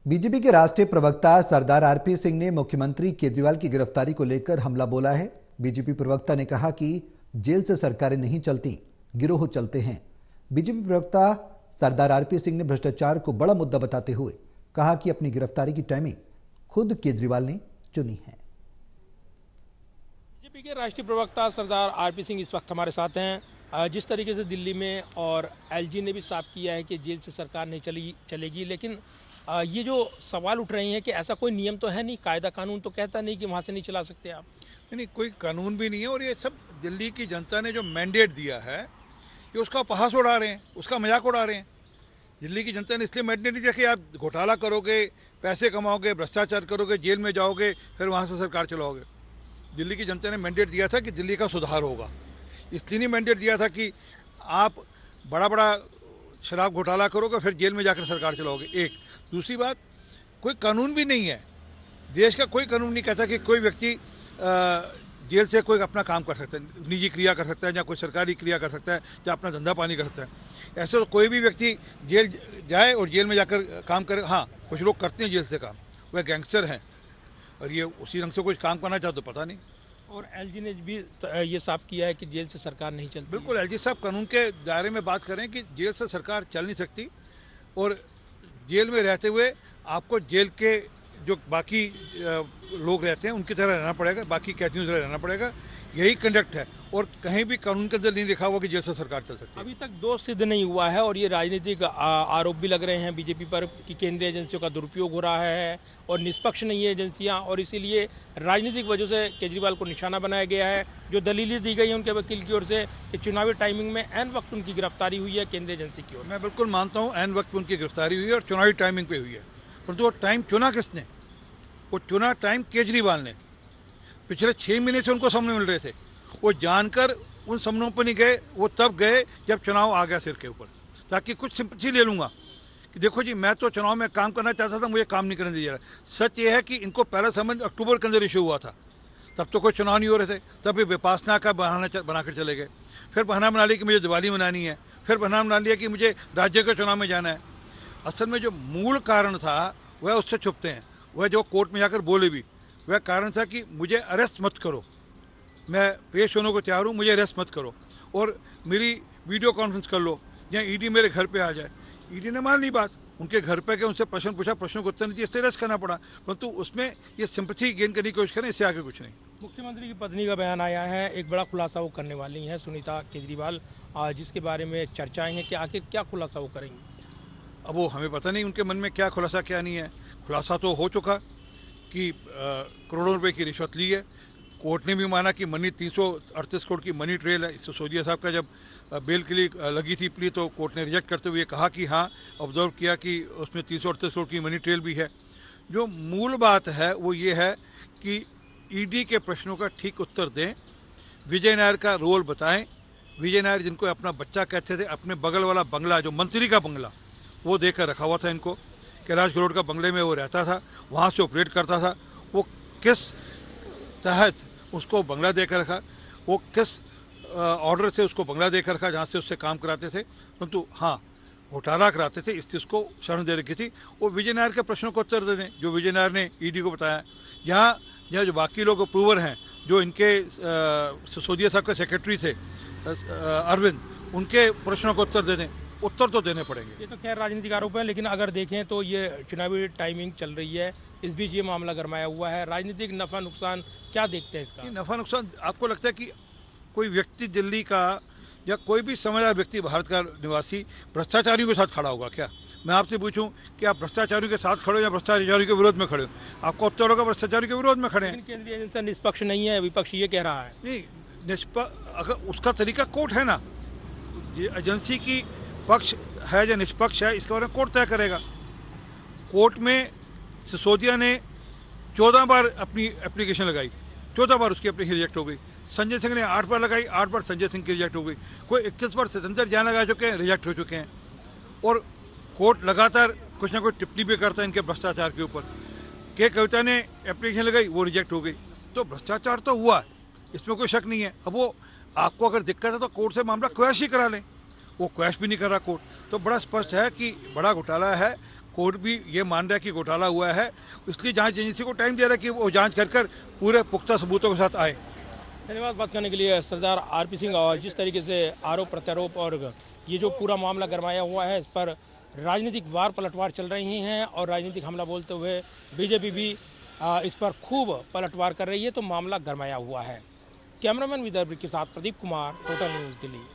BJP के राष्ट्रीय प्रवक्ता सरदार आरपी सिंह ने मुख्यमंत्री केजरीवाल की गिरफ्तारी को लेकर हमला बोला है। बीजेपी प्रवक्ता ने कहा कि जेल से सरकारें नहीं चलती, गिरोह चलते हैं। बीजेपी प्रवक्ता सरदार आरपी सिंह ने भ्रष्टाचार को बड़ा मुद्दा बताते हुए कहा कि अपनी गिरफ्तारी की टाइमिंग खुद केजरीवाल ने चुनी है। बीजेपी के राष्ट्रीय प्रवक्ता सरदार आरपी सिंह इस वक्त हमारे साथ हैं। जिस तरीके से दिल्ली में और एलजी ने भी साफ किया है कि जेल से सरकार नहीं चलेगी, लेकिन ये जो सवाल उठ रहे हैं कि ऐसा कोई नियम तो है नहीं, कायदा कानून तो कहता नहीं कि वहाँ से नहीं चला सकते आप। नहीं, कोई कानून भी नहीं है और ये सब दिल्ली की जनता ने जो मैंडेट दिया है ये उसका उपहास उड़ा रहे हैं, उसका मजाक उड़ा रहे हैं। दिल्ली की जनता ने इसलिए मैंडेट नहीं दिया कि आप घोटाला करोगे, पैसे कमाओगे, भ्रष्टाचार करोगे, जेल में जाओगे, फिर वहाँ से सरकार चलाओगे। दिल्ली की जनता ने मैंडेट दिया था कि दिल्ली का सुधार होगा। इसलिए नहीं मैंडेट दिया था कि आप बड़ा बड़ा शराब घोटाला करोगे फिर जेल में जाकर सरकार चलाओगे। एक दूसरी बात, कोई कानून भी नहीं है, देश का कोई कानून नहीं कहता कि कोई व्यक्ति जेल से कोई अपना काम कर सकता है, निजी क्रिया कर सकता है या कोई सरकारी क्रिया कर सकता है या अपना धंधा पानी कर सकता है। ऐसे तो कोई भी व्यक्ति जेल जाए और जेल में जाकर काम करे। हाँ, कुछ लोग करते हैं जेल से काम, वह गैंगस्टर हैं और ये उसी रंग से कुछ काम करना चाहो तो पता नहीं। और एलजी ने भी ये साफ किया है कि जेल से सरकार नहीं चलती। बिल्कुल, एलजी साहब कानून के दायरे में बात करें कि जेल से सरकार चल नहीं सकती और जेल में रहते हुए आपको जेल के जो बाकी लोग रहते हैं उनकी तरह रहना पड़ेगा, बाकी कैदियों की तरह रहना पड़ेगा। यही कंडक्ट है और कहीं भी कानून के अंदर नहीं लिखा हुआ कि जेल से सरकार चल सकती है। अभी तक दोष सिद्ध नहीं हुआ है और ये राजनीतिक आरोप भी लग रहे हैं बीजेपी पर कि केंद्रीय एजेंसियों का दुरुपयोग हो रहा है और निष्पक्ष नहीं है एजेंसियां, और इसीलिए राजनीतिक वजह से केजरीवाल को निशाना बनाया गया है। जो दलीलें दी गई हैं उनके वकील की ओर से कि चुनावी टाइमिंग में एन वक्त उनकी गिरफ्तारी हुई है केंद्रीय एजेंसी की ओर। मैं बिल्कुल मानता हूँ एन वक्त उनकी गिरफ्तारी हुई है और चुनावी टाइमिंग पे हुई है, परंतु वो टाइम चुना किसने? वो चुना टाइम केजरीवाल ने। पिछले 6 महीने से उनको सामने मिल रहे थे, वो जानकर उन समनों पर नहीं गए, वो तब गए जब चुनाव आ गया सिर के ऊपर, ताकि कुछ सिंपैथी ले लूंगा कि देखो जी मैं तो चुनाव में काम करना चाहता था, मुझे काम नहीं करने दिया जा रहा। सच ये है कि इनको पहला समन अक्टूबर के अंदर इशू हुआ था, तब तो कोई चुनाव नहीं हो रहे थे, तब ये विपासना का बहाना बनाकर चले गए। फिर बहाना बना लिया कि मुझे दिवाली मनानी है, फिर बहाना बना लिया कि मुझे राज्य के चुनाव में जाना है। असल में जो मूल कारण था वह उससे छुपते हैं। वह जो कोर्ट में जाकर बोले भी, वह कारण था कि मुझे अरेस्ट मत करो, मैं पेश होने को तैयार हूँ, मुझे अरेस्ट मत करो और मेरी वीडियो कॉन्फ्रेंस कर लो या ईडी मेरे घर पे आ जाए। ईडी ने मान ली बात, उनके घर पे गए, उनसे प्रश्न पूछा, प्रश्नों को उत्तर नहीं दिया, इससे अरेस्ट करना पड़ा। परंतु उसमें ये सिंपैथी गेन करने की कोशिश करें, इससे आगे कुछ नहीं। मुख्यमंत्री की पत्नी का बयान आया है, एक बड़ा खुलासा वो करने वाली हैं सुनीता केजरीवाल, जिसके बारे में चर्चाएं हैं कि आखिर क्या खुलासा वो करेंगी। अब वो हमें पता नहीं उनके मन में क्या खुलासा क्या नहीं है। खुलासा तो हो चुका कि करोड़ों रुपए की रिश्वत ली है। कोर्ट ने भी माना कि मनी 338 करोड़ की मनी ट्रेल है। सिसोदिया साहब का जब बेल के लिए लगी थी प्ली तो कोर्ट ने रिजेक्ट करते हुए कहा कि हाँ, ऑब्जर्व किया कि उसमें 338 करोड़ की मनी ट्रेल भी है। जो मूल बात है वो ये है कि ईडी के प्रश्नों का ठीक उत्तर दें, विजय नायर का रोल बताएं। विजय नायर जिनको अपना बच्चा कहते थे, अपने बगल वाला बंगला जो मंत्री का बंगला वो देकर रखा हुआ था इनको, कैलाश गरोड़ का बंगले में वो रहता था, वहाँ से ऑपरेट करता था। वो किस तहत उसको बंगला देकर रखा, वो किस ऑर्डर से उसको बंगला देकर रखा जहाँ से उससे काम कराते थे, परंतु हाँ घोटाला कराते थे, इस चीज़ को शरण दे रखी थी। वो विजय नायर के प्रश्नों को उत्तर दे दें जो विजय नायर ने ईडी को बताया। यहाँ जो बाकी लोग अप्रूवर हैं, जो इनके सिसोदिया साहब के सेक्रेटरी थे अरविंद, उनके प्रश्नों को उत्तर दे दें, उत्तर तो देने पड़ेंगे। ये तो खैर राजनीतिक आरोप है, लेकिन अगर देखें तो ये चुनावी टाइमिंग चल रही है, इस बीच ये मामला गरमाया हुआ है। राजनीतिक नफा नुकसान क्या देखते हैं इसका? नफा नुकसान आपको लगता है कि कोई व्यक्ति दिल्ली का या कोई भी समझदार व्यक्ति भारत का निवासी भ्रष्टाचारियों के साथ खड़ा होगा क्या? मैं आपसे पूछूं कि आप भ्रष्टाचारियों के साथ खड़े हो या भ्रष्टाचारियों के विरोध में खड़े हो? आपको उत्तर होगा भ्रष्टाचारियों के विरोध में खड़े हैं। केंद्रीय एजेंसी निष्पक्ष नहीं है, विपक्ष ये कह रहा है। नहीं, अगर उसका तरीका कोर्ट है ना, ये एजेंसी की पक्ष है या निष्पक्ष है इसके बारे में कोर्ट तय करेगा। कोर्ट में सिसोदिया ने 14 बार अपनी एप्लीकेशन लगाई, 14 बार उसकी एप्लीकेशन रिजेक्ट हो गई। संजय सिंह ने 8 बार लगाई, 8 बार संजय सिंह की रिजेक्ट हो गई। कोई 21 बार सतेंद्र जैन लगा चुके हैं, रिजेक्ट हो चुके हैं। और कोर्ट लगातार कुछ ना कुछ टिप्पणी भी करता है इनके भ्रष्टाचार के ऊपर। के कविता ने एप्लीकेशन लगाई, वो रिजेक्ट हो गई। तो भ्रष्टाचार तो हुआ, इसमें कोई शक नहीं है। अब वो आपको अगर दिक्कत है तो कोर्ट से मामला क्वैश ही करा लें, वो क्वैश भी नहीं कर रहा कोर्ट। तो बड़ा स्पष्ट है कि बड़ा घोटाला है, कोर्ट भी ये मान रहा है कि घोटाला हुआ है, इसलिए जांच एजेंसी को टाइम दे रहा है कि वो जांच कर पूरे पुख्ता सबूतों के साथ आए। धन्यवाद बात करने के लिए सरदार आरपी सिंह। और जिस तरीके से आरोप प्रत्यारोप और ये जो पूरा मामला गरमाया हुआ है, इस पर राजनीतिक वार पलटवार चल रही हैं और राजनीतिक हमला बोलते हुए बीजेपी भी इस पर खूब पलटवार कर रही है, तो मामला गरमाया हुआ है। कैमरामैन विदर्भ के साथ प्रदीप कुमार, टोटल न्यूज़ दिल्ली।